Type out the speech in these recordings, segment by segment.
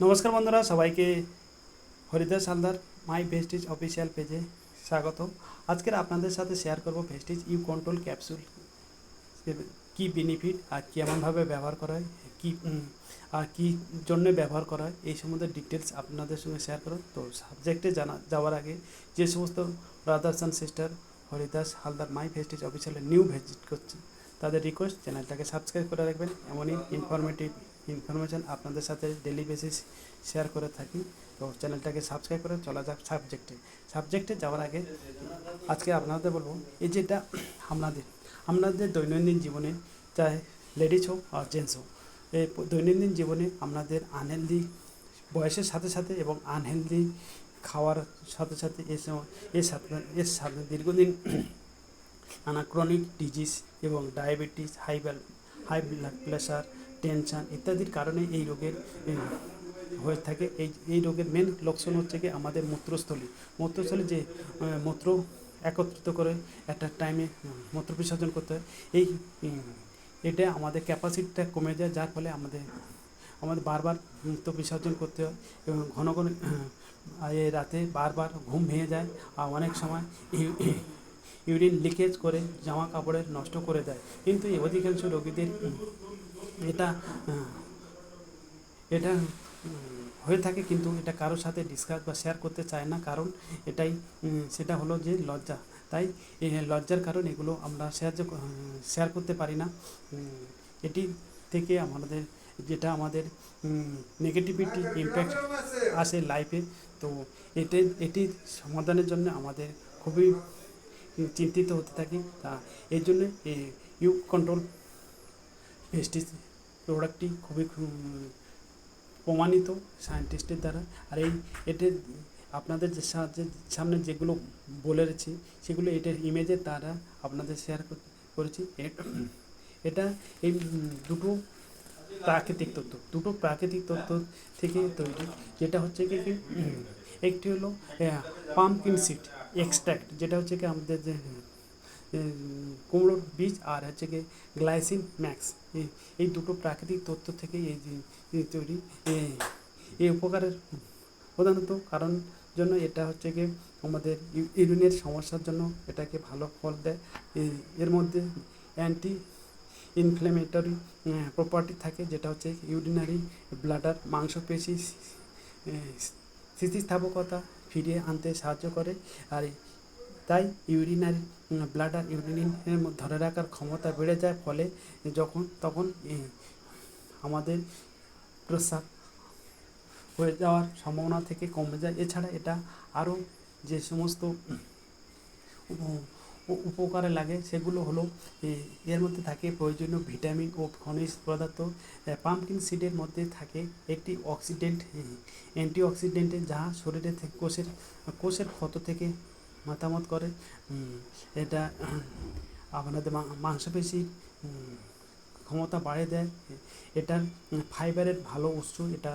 নমস্কার বন্ধুরা, সবাইকে Haridas Haldar my Vestige official পেজে স্বাগত। আজকের আপনাদের সাথে শেয়ার করব ভেস্টিজ ইউ কন্ট্রোল ক্যাপসুল কি বেনিফিট আর কেমনভাবে ব্যবহার করা হয়, কি আর কি জন্য ব্যবহার করা হয়, এই সম্বন্ধে ডিটেলস আপনাদের সঙ্গে শেয়ার করো। তো সাবজেক্টে যাওয়ার আগে যে সমস্ত brothers and sister Haridas Haldar my Vestige অফিসিয়ালে নিউ ভিজিট করছে, তাদের রিকোয়েস্ট চ্যানেলটাকে সাবস্ক্রাইব করে রাখবেন। এমনই ইনফরমেশান আপনাদের সাথে ডেলি বেসিস শেয়ার করে থাকি। তো চ্যানেলটাকে সাবস্ক্রাইব করে চলা যাক সাবজেক্টে যাওয়ার আগে আজকে আপনাদের বলবো, এই যেটা আপনাদের দৈনন্দিন জীবনে, চাহে লেডিস হোক আর জেন্টস হোক, এই দৈনন্দিন জীবনে আপনাদের আনহেলদি বয়সের সাথে সাথে এবং আনহেলদি খাওয়ার সাথে সাথে এর সাথে দীর্ঘদিন নানা ক্রনিক ডিজিজ এবং diabetes, high blood pressure, tension ইত্যাদির কারণে এই রোগের হয়ে থাকে। এই রোগের মেন লক্ষণ হচ্ছে কি আমাদের মূত্রস্থলী যে মূত্র একত্রিত করে একটা টাইমে মূত্র বিসর্জন করতে হয়। এটা আমাদের ক্যাপাসিটিটা কমে যায়, যার ফলে আমাদের বারবার মূত্র বিসর্জন করতে হয় এবং ঘন ঘন রাতে বারবার ঘুম ভেঙে যায়। আর অনেক সময় ইউরিন লিকেজ করে জামা কাপড়ের নষ্ট করে দেয়। কিন্তু এই অধিকাংশ রোগীদের এটা এটা হয়ে থাকে, কিন্তু এটা কারোর সাথে ডিসকাস বা শেয়ার করতে চায় না, কারণ সেটা হলো যে লজ্জা। তাই এই লজ্জার কারণ এগুলো আমরা শেয়ার করতে পারি না। এটি থেকে আমাদের নেগেটিভিটি ইম্প্যাক্ট আসে লাইফে। তো এটি সমাধানের জন্য আমাদের খুবই চিন্তিত হতে থাকি। তা এই জন্য ইউ কন্ট্রোল ভেস্টিজ প্রোডাক্টটি খুবই প্রমাণিত সায়েন্টিস্টের দ্বারা। আর এটার আপনাদের যে সামনে যেগুলো বলে রেছি সেগুলো এটার ইমেজের দ্বারা আপনাদের শেয়ার করেছি। এটা এই দুটো প্রাকৃতিক তত্ত্ব থেকে তৈরি, যেটা হচ্ছে কি একটি হলো পাম্পকিন সিড এক্সট্র্যাক্ট, যেটা হচ্ছে কি আমাদের যে কুমড়োর বীজ, আর হচ্ছে কি গ্লাইসিন ম্যাক্স। এই দুটো প্রাকৃতিক তত্ত্ব থেকে এই তৈরি। এই উপকারের প্রধানত কারণ জন্য এটা হচ্ছে কি আমাদের ইউরিনের সমস্যার জন্য এটাকে ভালো ফল দেয়। এর মধ্যে অ্যান্টি ইনফ্ল্যামেটরি প্রপার্টি থাকে, যেটা হচ্ছে ইউরিনারি ব্লাডার মাংসপেশি স্থিতিস্থাপকতা ফিরিয়ে আনতে সাহায্য করে। আর তাই ইউরিনারি ব্লাডার ইউরিনের ধরে রাখার ক্ষমতা বেড়ে যায়, ফলে তখন আমাদের প্রস্রাব হয়ে যাওয়ার সম্ভাবনা থেকে কমে যায়। এছাড়া এটা আরও যে সমস্ত উপকারে লাগে সেগুলো হলো, এর মধ্যে থাকে প্রয়োজনীয় ভিটামিন ও খনিজ পদার্থ। পাম্পকিন সিডের মধ্যে থাকে একটি অ্যান্টিঅক্সিডেন্ট, যা শরীরে থেকে কোষের ক্ষত থেকে মতামত করে। এটা আপনাদের মাংসপেশির ক্ষমতা বাড়িয়ে দেয়। এটার ফাইবারের ভালো উৎস, এটা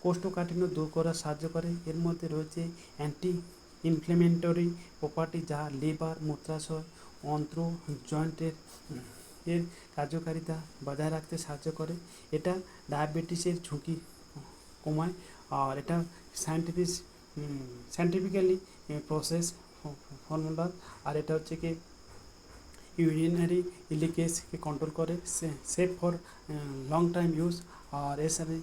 কোষ্ঠকাঠিন্য দূর করার সাহায্য করে। এর মধ্যে রয়েছে অ্যান্টি ইনফ্লেমেটরি প্রপার্টি, যা লিভার, মূত্রাশয়, অন্ত্র, জয়েন্টের এর কার্যকারিতা বজায় রাখতে সাহায্য করে। এটা ডায়াবেটিসের ঝুঁকি কমায়। আর এটা সায়েন্টিফিক্যালি প্রসেস ফর্মুলা। আর এটা হচ্ছে কি ইউরিনারি লিকেজকে কন্ট্রোল করে, safe for long time use. আর এর সাথে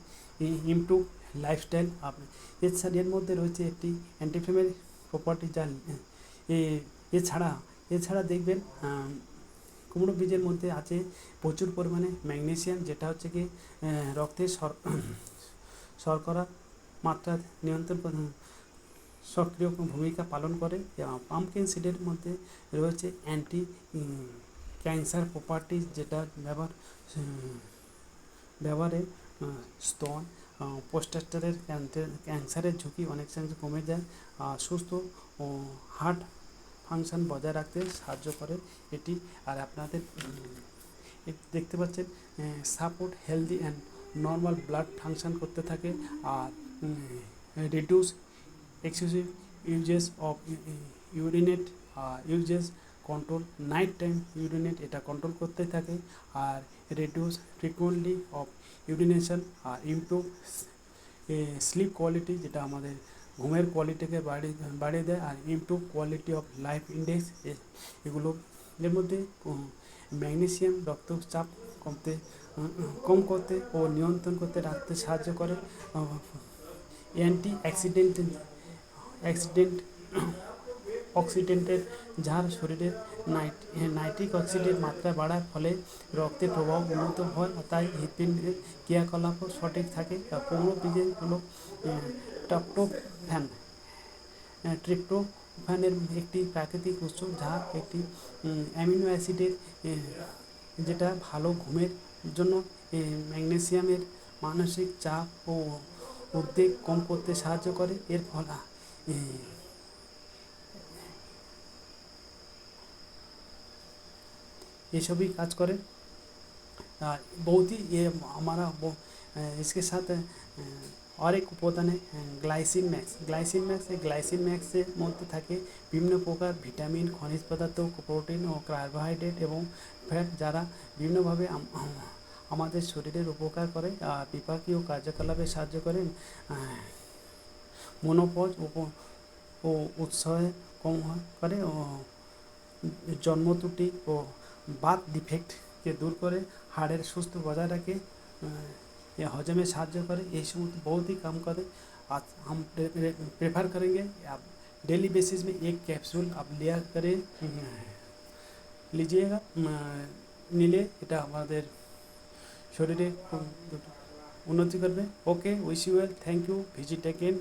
ইমপ্রুভ লাইফস্টাইল। এর মধ্যে রয়েছে একটি অ্যান্টিফ্লেমেটরি প্রপার্টি, যা এছাড়া দেখবেন কুমড়ো বীজের মধ্যে আছে প্রচুর পরিমাণে ম্যাগনেসিয়াম, যেটা হচ্ছে কি রক্তে শর্করা মাত্রা নিয়ন্ত্রণ সক্রিয় ভূমিকা পালন করে। পাম্পকিন সিডের মধ্যে রয়েছে অ্যান্টি ক্যান্সার প্রপার্টিজ, যেটা ব্যবহারে স্তন, প্রোস্টেটের ক্যান্সারের ঝুঁকি অনেকাংশে কমে যায়। সুস্থ ও হার্ট ফাংশন বজায় রাখতে সাহায্য করে এটি। আর আপনাদের দেখতে পাচ্ছেন support healthy and normal blood function করতে থাকে। আর reduce excessive usages of urinate usages control night time urinate, এটা কন্ট্রোল করতে থাকে। আর রিডিউস ফ্রিকুয়েন্টলি অফ ইউরিনেশন, আর ইমপ্রুভ স্লিপ কোয়ালিটি, যেটা আমাদের ঘুমের কোয়ালিটিকে বাড়িয়ে দেয়। আর improve quality of life index, এগুলো এর মধ্যে ম্যাগনেসিয়াম রক্তচাপ কম করতে ও নিয়ন্ত্রণ করতে রাখতে সাহায্য করে। অ্যাক্সিডেন্ট অক্সিডেন্টের, যার শরীরে নাইট্রিক অক্সিডের মাত্রা বাড়ার ফলে রক্তের প্রবাহ উন্নত হয়, তাই হৃৎপিণ্ডের ক্রিয়াকলাপও সঠিক থাকে। পৌরবিজে হলো ট্রিপ্টোফ্যান। ট্রিপ্টোফ্যানের একটি প্রাকৃতিক উৎস, যা একটি অ্যামিনো অ্যাসিডের, যেটা ভালো ঘুমের জন্য। ম্যাগনেসিয়ামের মানসিক চাপ ও উদ্বেগ কম করতে সাহায্য করে। এর ফলে एसभी काज करे। बहुत ही ये हमारा इसके साथ और एक उपादान है ग्लाइसिन मैक्स। ग्लाइसिन मैक्स से मध्य থাকে বিভিন্ন প্রকার ভিটামিন, খনিজ পদার্থ, প্রোটিন ও কার্বোহাইড্রেট এবং ফ্যাট, যারা বিভিন্নভাবে আমাদের শরীরের উপকার করে, বিপাকীয় কার্যকলাপে সাহায্য করে। মনোপজ ও উৎসাহ কম করে ও জন্ম ত্রুটি ও বাত ডিফেক্টকে দূর করে, हार्टर सुस्थ बजाय रखे, हजम में साहाଯ୍य करे। ये समस्त बहुत ही काम करे। आज हम प्रेफर करेंगे आप डेली बेसिस में एक कैप्सूल आप लिया करें, लीजिएगा, নিলে এটা আমাদের শরীরে উন্নতি করবে। Okay, wish you well, thank you, visit again.